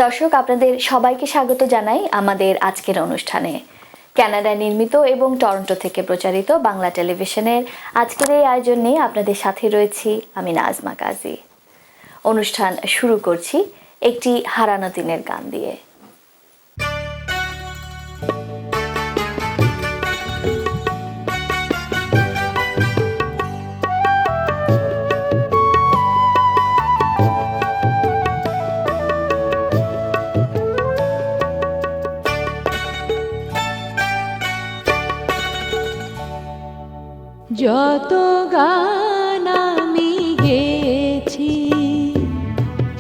দর্শক, আপনাদের সবাইকে স্বাগত জানাই আমাদের আজকের অনুষ্ঠানে। কানাডায় নির্মিত এবং টরন্টো থেকে প্রচারিত বাংলা টেলিভিশনের আজকের এই আয়োজন নিয়ে আপনাদের সাথে রয়েছি আমি নাজমা কাজী। অনুষ্ঠান শুরু করছি একটি হারানো দিনের গান দিয়ে। যত গান আমি গেয়েছি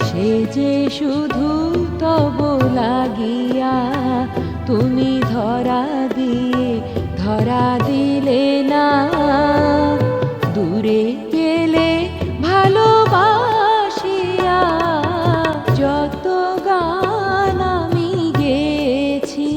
সে যে শুধু তব লাগিয়া, তুমি ধরা দিলে না। দূরে গেলে ভালোবাসিয়া যত গান আমি গেয়েছি।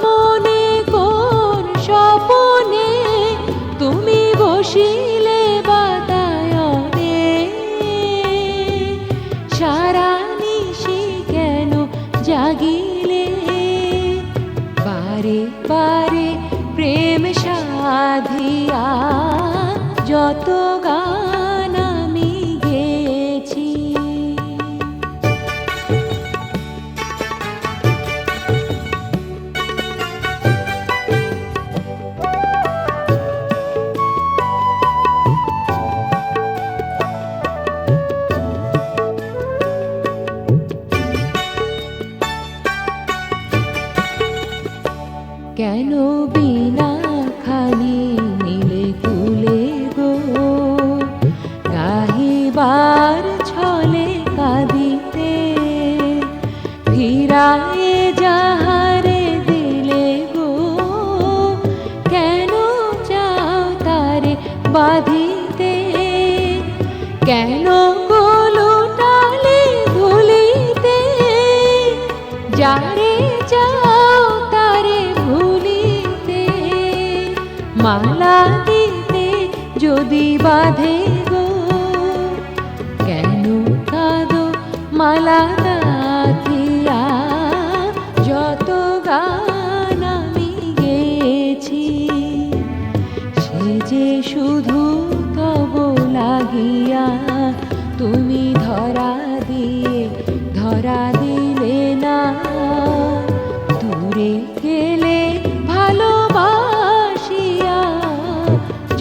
মনে কোন স্বপনে তুমি বসিলে বাতায়নে, সারা নিশি কেন জাগিলে বারে বারে প্রেম সাধিয়া যত গান আমি গেছি। কেন বিনা খালি নীলে কুলে গো, গাহিবার ছলে কাঁদিতে ফিরায়ে যাহারে দিলে গো, কেন চাও তারে বাঁধিতে, কেন গোলুটালে ধুলিতে যারে চাও তারে ভুলিতে, মালা দিতে যদি বাঁধে গো, কেন কাঁদো মালা গাঁথিয়া যত গান আমি গেছি, সে যে শুধু তব লাগিয়া, তুমি ধরা দিলে না। দূরে গেলে ভালোবাসিয়া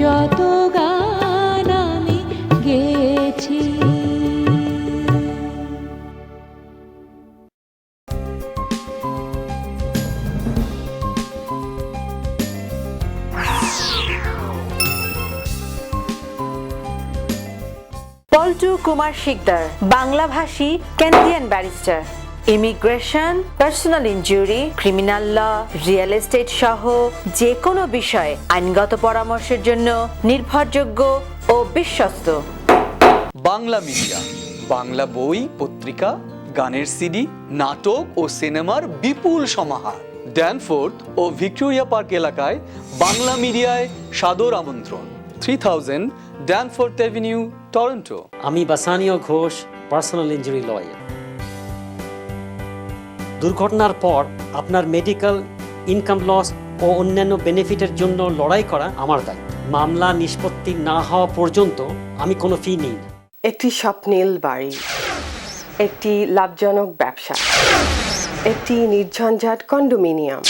যত গান আমি গেছি। পল্টু কুমার শিকদার, বাংলাভাষী Canadian barrister, immigration, personal injury, criminal law, real estate সহ যে কোনো বিষয়ে আইনগত পরামর্শের জন্য নির্ভরযোগ্য ও বিশ্বস্ত। বাংলা মিডিয়া, বাংলা বই, পত্রিকা, গানের সিডি, নাটক ও সিনেমার বিপুল সমাহার। ড্যানফোর্থ ও ভিক্টোরিয়া পার্ক এলাকায় বাংলা মিডিয়ায় সাদর আমন্ত্রণ। 3000 ড্যানফোর্থ অ্যাভিনিউ, টরন্টো। আমি বাসানীয় ঘোষ, পার্সোনাল ইনজুরি লয়ার। দুর্ঘটনার পর আপনার মেডিকেল, ইনকাম লস ও অন্যান্য বেনিফিটের জন্য লড়াই করা আমার দায়িত্ব। মামলা নিষ্পত্তি না হওয়া পর্যন্ত আমি কোনো ফি নিই না। একটি স্বপ্নীল বাড়ি, একটি লাভজনক ব্যবসা, একটি নির্ঝঞ্ঝাট কন্ডোমিনিয়াম।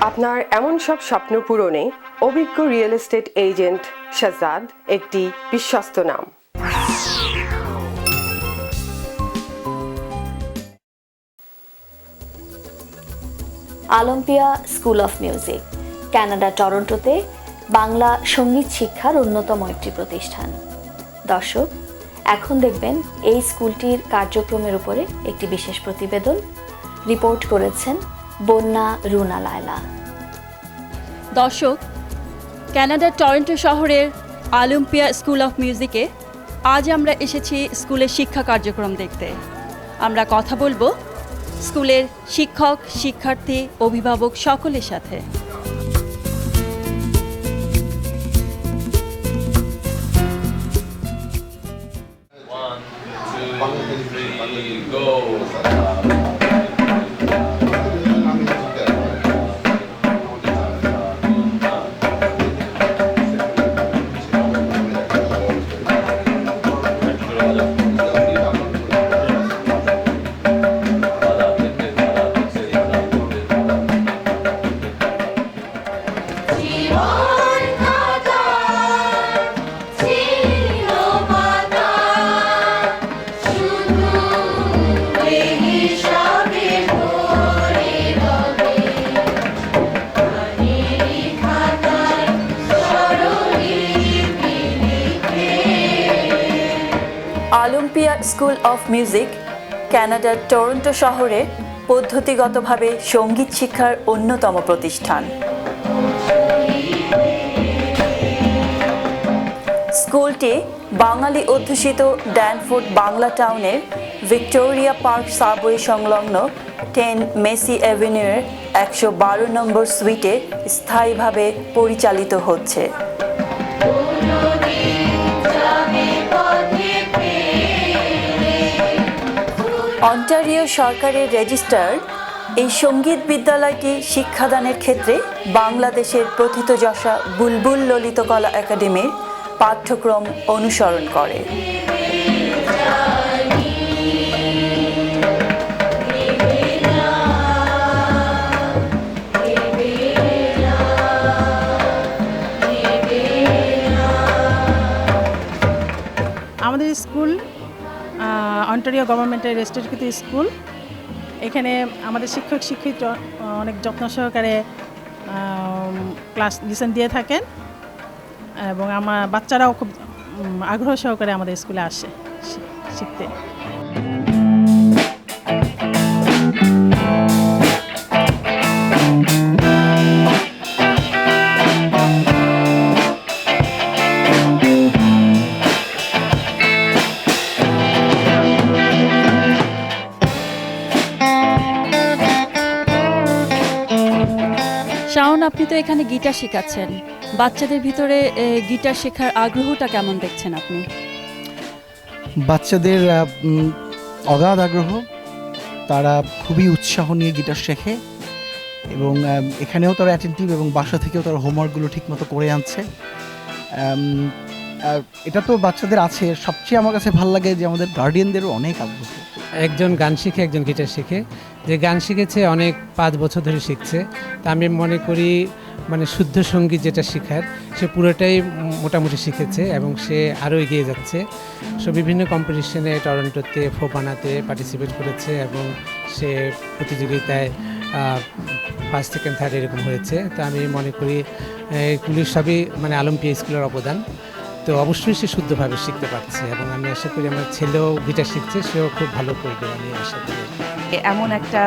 আপনার এমন সব স্বপ্ন পূরণে অভিজ্ঞ রিয়েল এস্টেট এজেন্ট শাহজাদ একটি বিশ্বস্ত নাম। Olympia School of Music, Canada টরন্টোতে বাংলা সঙ্গীত শিক্ষার অন্যতম একটি প্রতিষ্ঠান। দর্শক, এখন দেখবেন এই স্কুলটির কার্যক্রমের উপরে একটি বিশেষ প্রতিবেদন। রিপোর্ট করেছেন বন্যা রুনা লায়লা। দর্শক, কানাডার টরন্টো শহরের অলিম্পিয়া স্কুল অফ মিউজিকে আজ আমরা এসেছি স্কুলের শিক্ষা কার্যক্রম দেখতে। আমরা কথা বলবো স্কুলের শিক্ষক, শিক্ষার্থী, অভিভাবক সকলের সাথে। অলিম্পিয়া স্কুল অফ মিউজিক কানাডার টরন্টো শহরে পদ্ধতিগতভাবে সঙ্গীত শিক্ষার অন্যতম প্রতিষ্ঠান। স্কুলটি বাঙালি অধ্যুষিত ড্যানফোর্ড বাংলা টাউনের ভিক্টোরিয়া পার্ক সাবওয়ে সংলগ্ন 10 মেসি অ্যাভিনিউয়ের 112 নম্বর সুইটে স্থায়ীভাবে পরিচালিত হচ্ছে। অন্টারিও সরকারের রেজিস্টার্ড এই সঙ্গীত বিদ্যালয়টি শিক্ষাদানের ক্ষেত্রে বাংলাদেশের প্রথিতযশা বুলবুল ললিতকলা একাডেমির পাঠ্যক্রম অনুসরণ করে। আমাদের স্কুল অন্টারিও গভর্নমেন্টের রেজিস্ট্রিকৃত স্কুল। এখানে আমাদের শিক্ষক শিক্ষিকা অনেক যত্ন সহকারে ক্লাস লিসেন দিয়ে থাকেন এবং আমার বাচ্চারাও খুব আগ্রহ সহকারে আমাদের স্কুলে আসে শিখতে। শাওন, আপনি তো এখানে গিটার শেখাচ্ছেন। বাচ্চাদের ভিতরে গিটার শেখার আগ্রহটা কেমন দেখছেন আপনি? বাচ্চাদের অগাধ আগ্রহ, তারা খুবই উৎসাহ নিয়ে গিটার শেখে এবং এখানেও তারা অ্যাটেন্টিভ এবং বাসা থেকেও তারা হোমওয়ার্কগুলো ঠিকমতো করে আনছে। এটা তো বাচ্চাদের আছে, সবচেয়ে আমার কাছে ভালো লাগে যে আমাদের গার্ডিয়ানদেরও অনেক আগ্রহ। একজন গান শিখে, একজন গিটার শিখে, যে গান শিখেছে অনেক 5 বছর ধরে শিখছে, তা আমি মনে করি মানে শুদ্ধ সঙ্গীত যেটা শেখার সে পুরোটাই মোটামুটি শিখেছে এবং সে আরও এগিয়ে যাচ্ছে। সো বিভিন্ন কম্পিটিশনে টরন্টোতে ফোপানাতে পার্টিসিপেট করেছে এবং সে প্রতিযোগিতায় 1st, 2nd, 3rd এরকম হয়েছে। তো আমি মনে করি এগুলি সবই মানে অলিম্পিয়া স্কুলের অবদান। তো অবশ্যই সে শুদ্ধভাবে শিখতে পারছে এবং আমি আশা করি আমার ছেলেও গিটার শিখছে, সেও খুব ভালো করবে আমি আশা করি। এমন একটা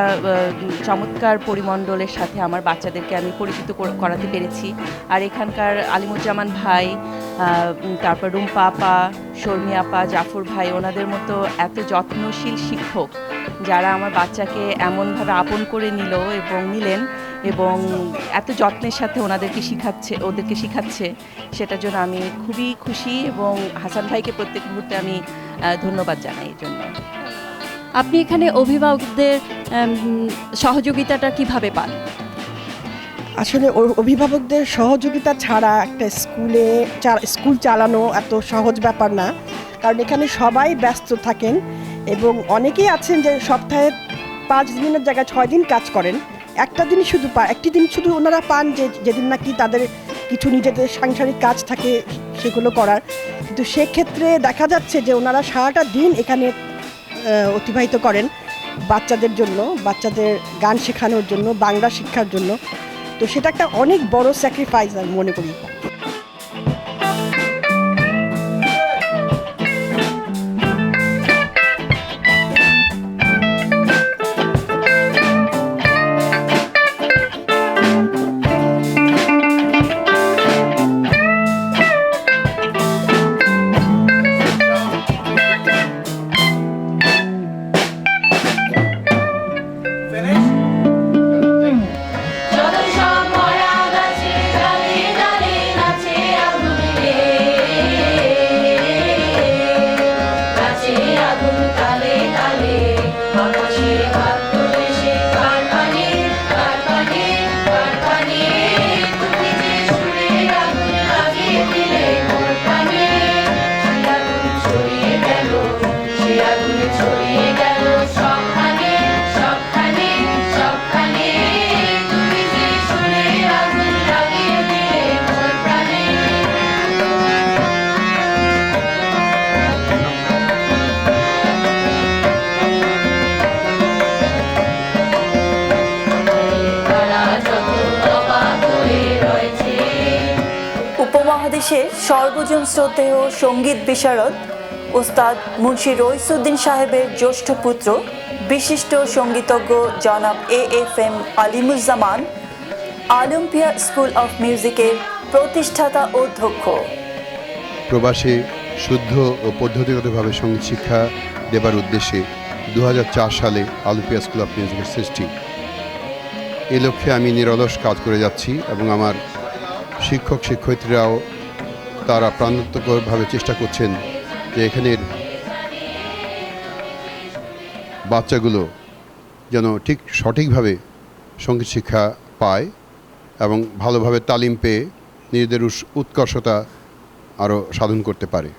চমৎকার পরিমণ্ডলের সাথে আমার বাচ্চাদেরকে আমি পরিচিত করাতে পেরেছি। আর এখানকার আলিমুজ্জামান ভাই, তারপর রুম্পা আপা, শর্মি আপা, জাফর ভাই, ওনাদের মতো এত যত্নশীল শিক্ষক যারা আমার বাচ্চাকে এমনভাবে আপন করে নিলেন এবং এত যত্নের সাথে ওদেরকে শিখাচ্ছে, সেটার জন্য আমি খুবই খুশি এবং হাসান ভাইকে প্রত্যেক মুহূর্তে আমি ধন্যবাদ জানাই এই জন্য। আপনি এখানে অভিভাবকদের সহযোগিতাটা কিভাবে পান? আসলে অভিভাবকদের সহযোগিতা ছাড়া একটা স্কুল চালানো এত সহজ ব্যাপার না, কারণ এখানে সবাই ব্যস্ত থাকেন এবং অনেকেই আছেন যে সপ্তাহে 5 দিনের জায়গায় 6 দিন কাজ করেন। একটি দিন শুধু ওনারা পান যেদিন নাকি তাদের কিছু নিজেদের সাংসারিক কাজ থাকে সেগুলো করার, কিন্তু সেক্ষেত্রে দেখা যাচ্ছে যে ওনারা সারাটা দিন এখানে অতিবাহিত করেন বাচ্চাদের জন্য, বাচ্চাদের গান শেখানোর জন্য, বাংলা শিক্ষার জন্য। তো সেটা একটা অনেক বড় স্যাক্রিফাইস আমি মনে করি। বাংলাদেশের সর্বজন শ্রদ্ধেয় সঙ্গীত বিশারদ ওস্তাদ মুন্সি রইসুদ্দিন সাহেবের জ্যেষ্ঠ পুত্র বিশিষ্ট সঙ্গীতজ্ঞ জনাব AFM Alimuzzaman Olympia School of মিউজিকের প্রতিষ্ঠাতা অধ্যক্ষ। প্রবাসে শুদ্ধ ও পদ্ধতিগতভাবে সঙ্গীত শিক্ষা দেবার উদ্দেশ্যে 2004 সালে অলিম্পিয়া স্কুল অফ মিউজিকের সৃষ্টি। এ লক্ষ্যে আমি নিরলস কাজ করে যাচ্ছি এবং আমার শিক্ষক শিক্ষয়িত্রীরাও তারা প্রাণোত্তকভাবে চেষ্টা করছেন যে এখানের বাচ্চাগুলো যেন ঠিক সঠিকভাবে সঙ্গীত শিক্ষা পায় এবং ভালোভাবে তালিম পেয়ে নিজেদের উৎকর্ষতা আরও সাধন করতে পারে।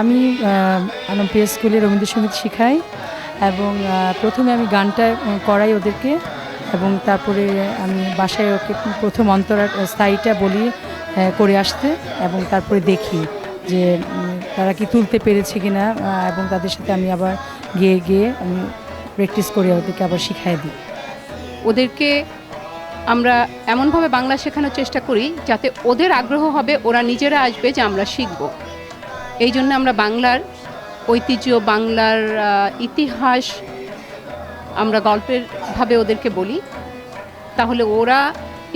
আমি অলিম্পিয়া স্কুলে রবীন্দ্রসঙ্গীত শেখাই এবং প্রথমে আমি গানটা করাই ওদেরকে এবং তারপরে আমি বাসায় ওকে প্রথম অন্তরা স্থায়ীটা বলি করে আসতে এবং তারপরে দেখি যে তারা কি তুলতে পেরেছে কি না এবং তাদের সাথে আমি আবার গিয়ে আমি প্র্যাকটিস করে ওদেরকে আবার শিখাই দিই। ওদেরকে আমরা এমনভাবে বাংলা শেখানোর চেষ্টা করি যাতে ওদের আগ্রহ হবে, ওরা নিজেরা আসবে যে আমরা শিখব। এই জন্য আমরা বাংলার ঐতিহ্য, বাংলার ইতিহাস আমরা গল্পের ভাবে ওদেরকে বলি, তাহলে ওরা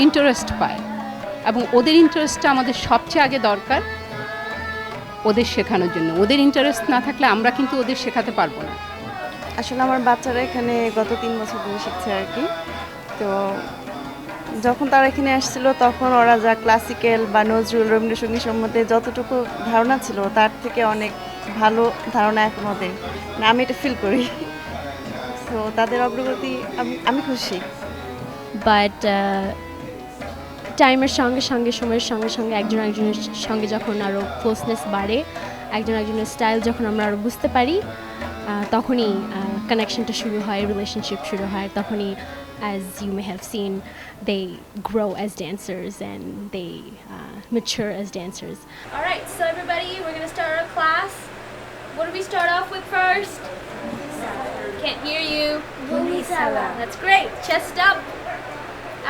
ইন্টারেস্ট পায় এবং ওদের ইন্টারেস্টটা আমাদের সবচেয়ে আগে দরকার ওদের শেখানোর জন্য। ওদের ইন্টারেস্ট না থাকলে আমরা কিন্তু ওদের শেখাতে পারবো না। আসলে আমার বাচ্চারা এখানে গত 3 বছর ধরে শিখছে আর কি। তো যখন তারা এখানে আসছিল তখন ওরা যা ক্লাসিক্যাল বা নজরুল রবীন্দ্রসঙ্গীত সম্বন্ধে যতটুকু ধারণা ছিল তার থেকে অনেক ভালো ধারণা এখন ওদের, আমি এটা ফিল করি। তো তাদের অগ্রগতি আমি খুশি। বাট টাইমের সঙ্গে সঙ্গে সময়ের সঙ্গে সঙ্গে একজন একজনের সঙ্গে যখন আরও ক্লোজনেস বাড়ে, একজন একজনের স্টাইল যখন আমরা আরও বুঝতে পারি, তখনই কানেকশনটা শুরু হয়, রিলেশনশিপ শুরু হয়। তখনই, as you may have seen, they grow as dancers and they mature as dancers. All right, so everybody, we're going to start our class. What do we start off with first? Can't hear you. Bumi Salam. That's great. Chest up,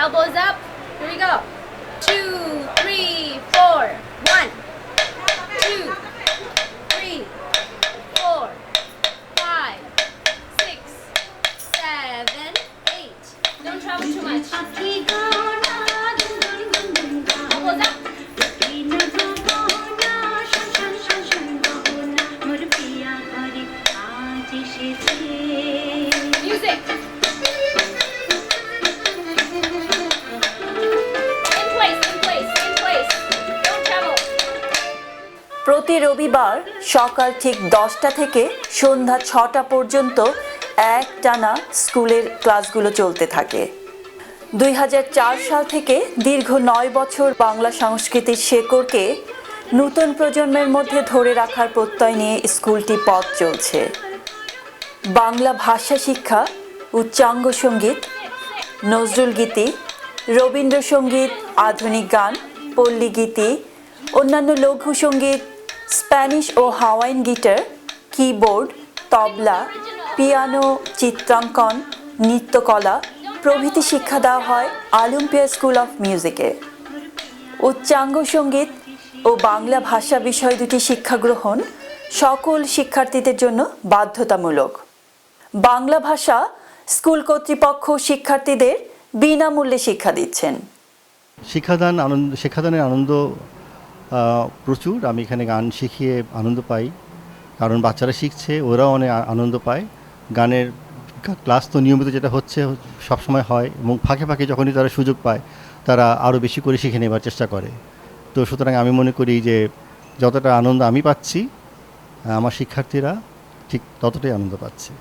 elbows up. Here we go. 2, 3, 4. 1, 2, 3, 4, 5, 6, 7, 8. Don't travel too much. Elbows up. Music. প্রতি রবিবার সকাল ঠিক 10টা থেকে সন্ধ্যা 6টা পর্যন্ত একটানা স্কুলের ক্লাসগুলো চলতে থাকে। 2004 সাল থেকে দীর্ঘ 9 বছর বাংলা সংস্কৃতির শেকড়কে নতুন প্রজন্মের মধ্যে ধরে রাখার প্রত্যয় নিয়ে স্কুলটি পথ চলছে। বাংলা ভাষা শিক্ষা, উচ্চাঙ্গ সঙ্গীত, নজরুল গীতি, রবীন্দ্রসঙ্গীত, আধুনিক গান, পল্লী গীতি, অন্যান্য লঘু সঙ্গীত, স্প্যানিশ ও হাওয়াইন গিটার, কিবোর্ড, তবলা, পিয়ানো, চিত্রাঙ্কন, নৃত্যকলা প্রভৃতি শিক্ষা দেওয়া হয় অলিম্পিয়া স্কুল অফ মিউজিকে। উচ্চাঙ্গ সঙ্গীত ও বাংলা ভাষা বিষয় দুটি শিক্ষা গ্রহণ সকল শিক্ষার্থীদের জন্য বাধ্যতামূলক। বাংলা ভাষা স্কুল কর্তৃপক্ষ শিক্ষার্থীদের বিনামূল্যে শিক্ষা দিচ্ছেন। শিক্ষাদানের আনন্দ প্রচুর। আমি এখানে গান শিখিয়ে আনন্দ পাই, কারণ বাচ্চারা শিখছে, ওরাও অনেক আনন্দ পায়। গানের ক্লাস তো নিয়মিত যেটা হচ্ছে সবসময় হয়, এবং ফাঁকে ফাঁকে যখনই তারা সুযোগ পায় তারা আরও বেশি করে শিখে নেবার চেষ্টা করে। তো সুতরাং আমি মনে করি যে যতটা আনন্দ আমি পাচ্ছি, আমার শিক্ষার্থীরা ঠিক ততটাই আনন্দ পাচ্ছি।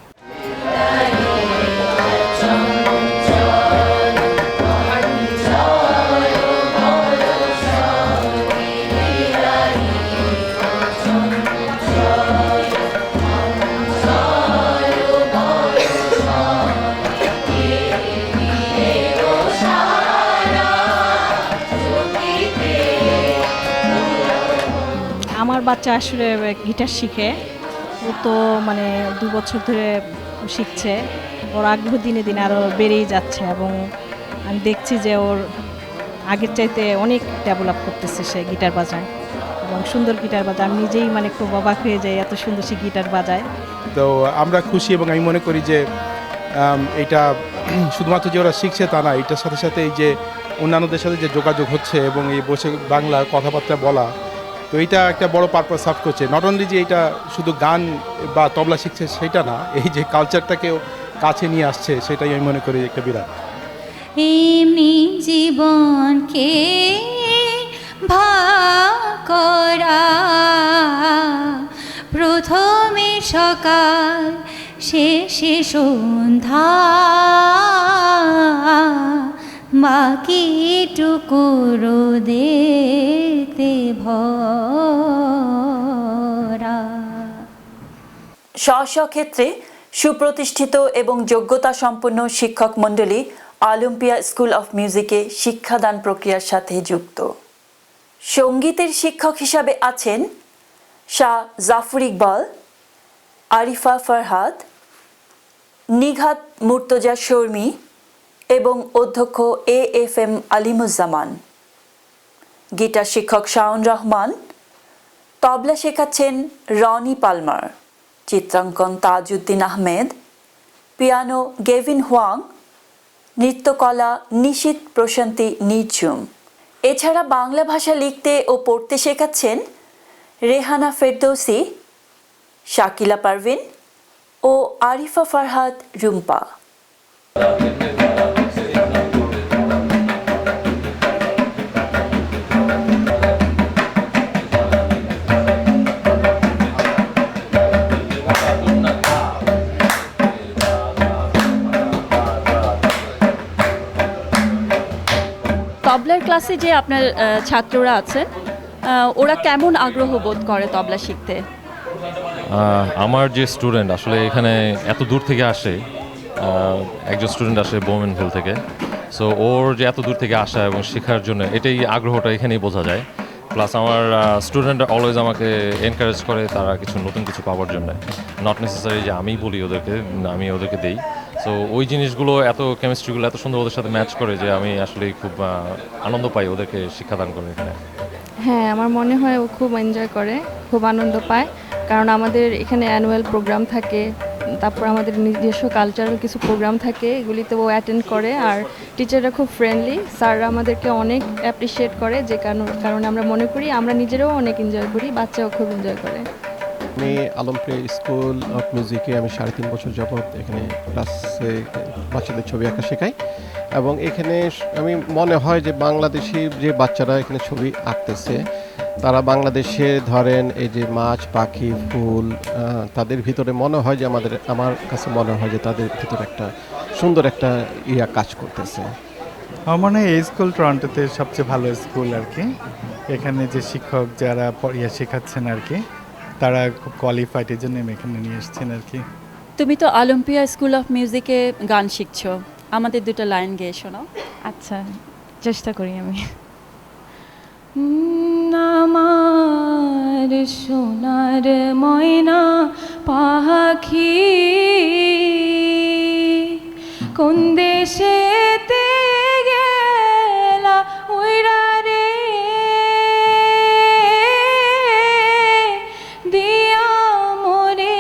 আমার বাচ্চা আসলে গিটার শিখে, ও তো মানে 2 বছর ধরে শিখছে। ওর আগ্রহ দিনে দিনে আরও বেড়েই যাচ্ছে এবং আমি দেখছি যে ওর আগের চাইতে অনেক ডেভেলপ করতেছে। সে গিটার বাজায় এবং সুন্দর গিটার বাজায়। আমি নিজেই মানে খুব অবাক হয়ে যাই, এত সুন্দর সে গিটার বাজায়। তো আমরা খুশি এবং আমি মনে করি যে এটা শুধুমাত্র যে ওরা শিখছে তা না, এটার সাথে সাথে এই যে অন্যান্যদের সাথে যে যোগাযোগ হচ্ছে এবং এই বসে বাংলা কথাবার্তা বলা, তো এটা একটা বড় পারপাস সার্ভ করছে। নট অনলি যে এটা শুধু গান বা তবলা শিখছে সেটা না, এই যে কালচারটাকেও কাছে নিয়ে আসছে, সেটাই আমি মনে করি একটা বিরাট। এমনি জীবনকে ভাগ করা, প্রথমে সকাল শেষে সন্ধ্যা, বাকিটুকুরো দেখতে ভরা। স্ব ক্ষেত্রে সুপ্রতিষ্ঠিত এবং যোগ্যতা সম্পন্ন শিক্ষক মণ্ডলী অলিম্পিয়া স্কুল অফ মিউজিকে শিক্ষাদান প্রক্রিয়ার সাথে যুক্ত। সঙ্গীতের শিক্ষক হিসাবে আছেন শাহ জাফর ইকবাল, আরিফা ফরহাদ, নিঘাত মুর্তজা শর্মী এবং অধ্যক্ষ AFM আলিমুজ্জামান। গিটার শিক্ষক শাওন রহমান, তবলা শেখাচ্ছেন রনি পালমার, চিত্রাঙ্কন Tajuddin Ahmed, piano Gavin Hwang, নৃত্যকলা নিশীত প্রশান্তি নির্ঝুম। এছাড়া বাংলা ভাষা লিখতে ও পড়তে শেখাচ্ছেন রেহানা ফেরদৌসি, শাকিলা পারভিন ও আরিফা ফরহাদ রুম্পা। তবলার ক্লাসে যে আপনার ছাত্ররা আছে, ওরা কেমন আগ্রহ বোধ করে তবলা শিখতে? আমার যে স্টুডেন্ট আসলে এখানে এত দূর থেকে আসে, একজন স্টুডেন্ট আসে বোমেনভিল থেকে, সো ওর যে এত দূর থেকে আসা এবং শেখার জন্য এটাই আগ্রহটা এখানেই বোঝা যায়। প্লাস আমার স্টুডেন্ট অলওয়েজ আমাকে এনকারেজ করে তারা কিছু নতুন কিছু পাওয়ার জন্য, নট নেসেসারি যে আমি বলি ওদেরকে, আমি ওদেরকে দেই। সো ওই জিনিসগুলো এত কেমিস্ট্রিগুলো এত সুন্দর ওদের সাথে ম্যাচ করে যে আমি আসলে খুব আনন্দ পাই ওদেরকে শিক্ষাদান করে এখানে। হ্যাঁ, আমার মনে হয় ও খুব এনজয় করে, খুব আনন্দ পায়, কারণ আমাদের এখানে অ্যানুয়াল প্রোগ্রাম থাকে, তারপর আমাদের নিজস্ব কালচারাল কিছু প্রোগ্রাম থাকে, এগুলিতে ও অ্যাটেন্ড করে। আর টিচাররা খুব ফ্রেন্ডলি, স্যাররা আমাদেরকে অনেক অ্যাপ্রিসিয়েট করে, যে কারণে আমরা মনে করি আমরা নিজেরাও অনেক এনজয় করি, বাচ্চাও খুব এনজয় করে। আমি অলিম্পিয়া স্কুল অফ মিউজিকে আমি 3.5 বছর যাবৎ এখানে ক্লাসে বাচ্চাদের ছবি আঁকা শেখাই, এবং এখানে আমি মনে হয় যে বাংলাদেশি যে বাচ্চারা এখানে ছবি আঁকতেছে তারা বাংলাদেশে ধরেন এই যে মাছ পাখি ফুল, তাদের ভিতরে মনে হয় যে আমার কাছে মনে হয় যে তাদের ভিতরে একটা সুন্দর একটা কাজ করতেছে। আমার মনে হয় এই স্কুল টরন্টোতে সবচেয়ে ভালো স্কুল আর কি। এখানে যে শিক্ষক যারা শেখাচ্ছেন আর কি, তারা খুব কোয়ালিফাইড, এর জন্য আমি এখানে নিয়ে এসেছেন আর কি। তুমি তো অলিম্পিয়া স্কুল অফ মিউজিকে গান শিখছো, আমাদের দুটো লাইন গেয়ে শোনাও। আচ্ছা, চেষ্টা করি আমি। আমার সোনার ময়না পাখি কোন দেশেতে গেলা উইরা রে, দিয়া মোরে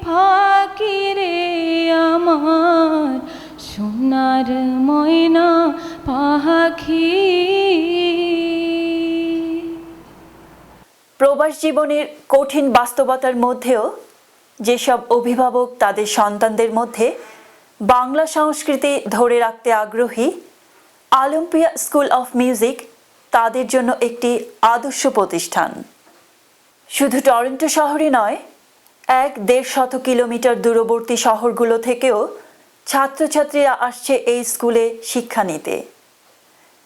ফাঁকি রে আমার সোনার ময়না পাখি। প্রবাস জীবনের কঠিন বাস্তবতার মধ্যেও যেসব অভিভাবক তাদের সন্তানদের মধ্যে বাংলা সংস্কৃতি ধরে রাখতে আগ্রহী, অলিম্পিয়া স্কুল অফ মিউজিক তাদের জন্য একটি আদর্শ প্রতিষ্ঠান। শুধু টরন্টো শহরে নয়, 1-150 কিলোমিটার দূরবর্তী শহরগুলো থেকেও ছাত্রছাত্রীরা আসছে এই স্কুলে শিক্ষা নিতে।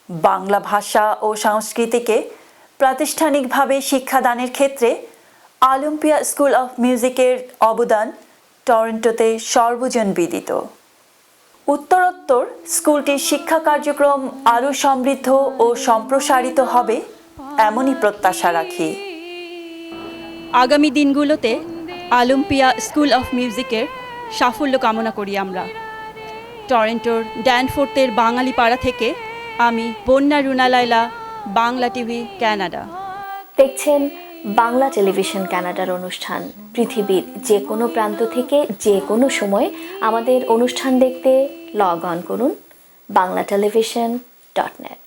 বাংলা ভাষা ও সংস্কৃতিকে প্রাতিষ্ঠানিকভাবে শিক্ষাদানের ক্ষেত্রে অলিম্পিয়া স্কুল অফ মিউজিকের অবদান টরন্টোতে সর্বজনবিদিত। উত্তরোত্তর স্কুলটির শিক্ষা কার্যক্রম আরও সমৃদ্ধ ও সম্প্রসারিত হবে এমনই প্রত্যাশা রাখি। আগামী দিনগুলোতে অলিম্পিয়া স্কুল অফ মিউজিকের সাফল্য কামনা করি আমরা। টরন্টোর ড্যানফোর্থের বাঙালি পাড়া থেকে আমি বন্যা রুনালাইলা, বাংলা টিভি, কানাডা। দেখছেন বাংলা টেলিভিশন কানাডার অনুষ্ঠান। পৃথিবীর যে কোনো প্রান্ত থেকে যে কোনো সময় আমাদের অনুষ্ঠান দেখতে লগ অন করুন banglatelevision.net।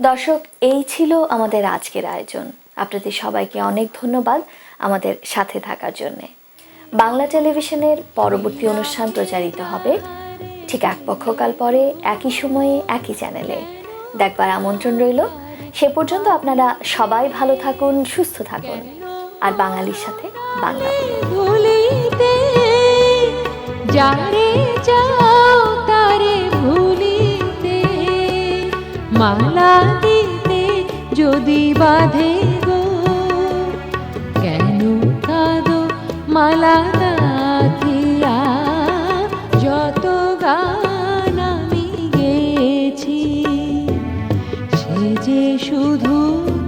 দর্শক, এই ছিল আমাদের আজকের আয়োজন। আপনাদের সবাইকে অনেক ধন্যবাদ আমাদের সাথে থাকার জন্যে। বাংলা টেলিভিশনের পরবর্তী অনুষ্ঠান প্রচারিত হবে ঠিক এক পক্ষকাল পরে, একই সময়ে, একই চ্যানেলে। দেখবার আমন্ত্রণ রইল। সে পর্যন্ত আপনারা সবাই ভালো থাকুন, সুস্থ থাকুন, আর বাঙালির সাথে বাংলা বই। ভুলিতে যারে যাও তারে ভুলিতে, মালা দিতে যদি বাঁধে গো, কেন কাঁদো মালা গাঁথিয়া, যত গান আমি গেছি সে যে শুধু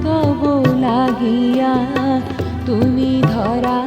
তব লাগিয়া, তুমি ধরা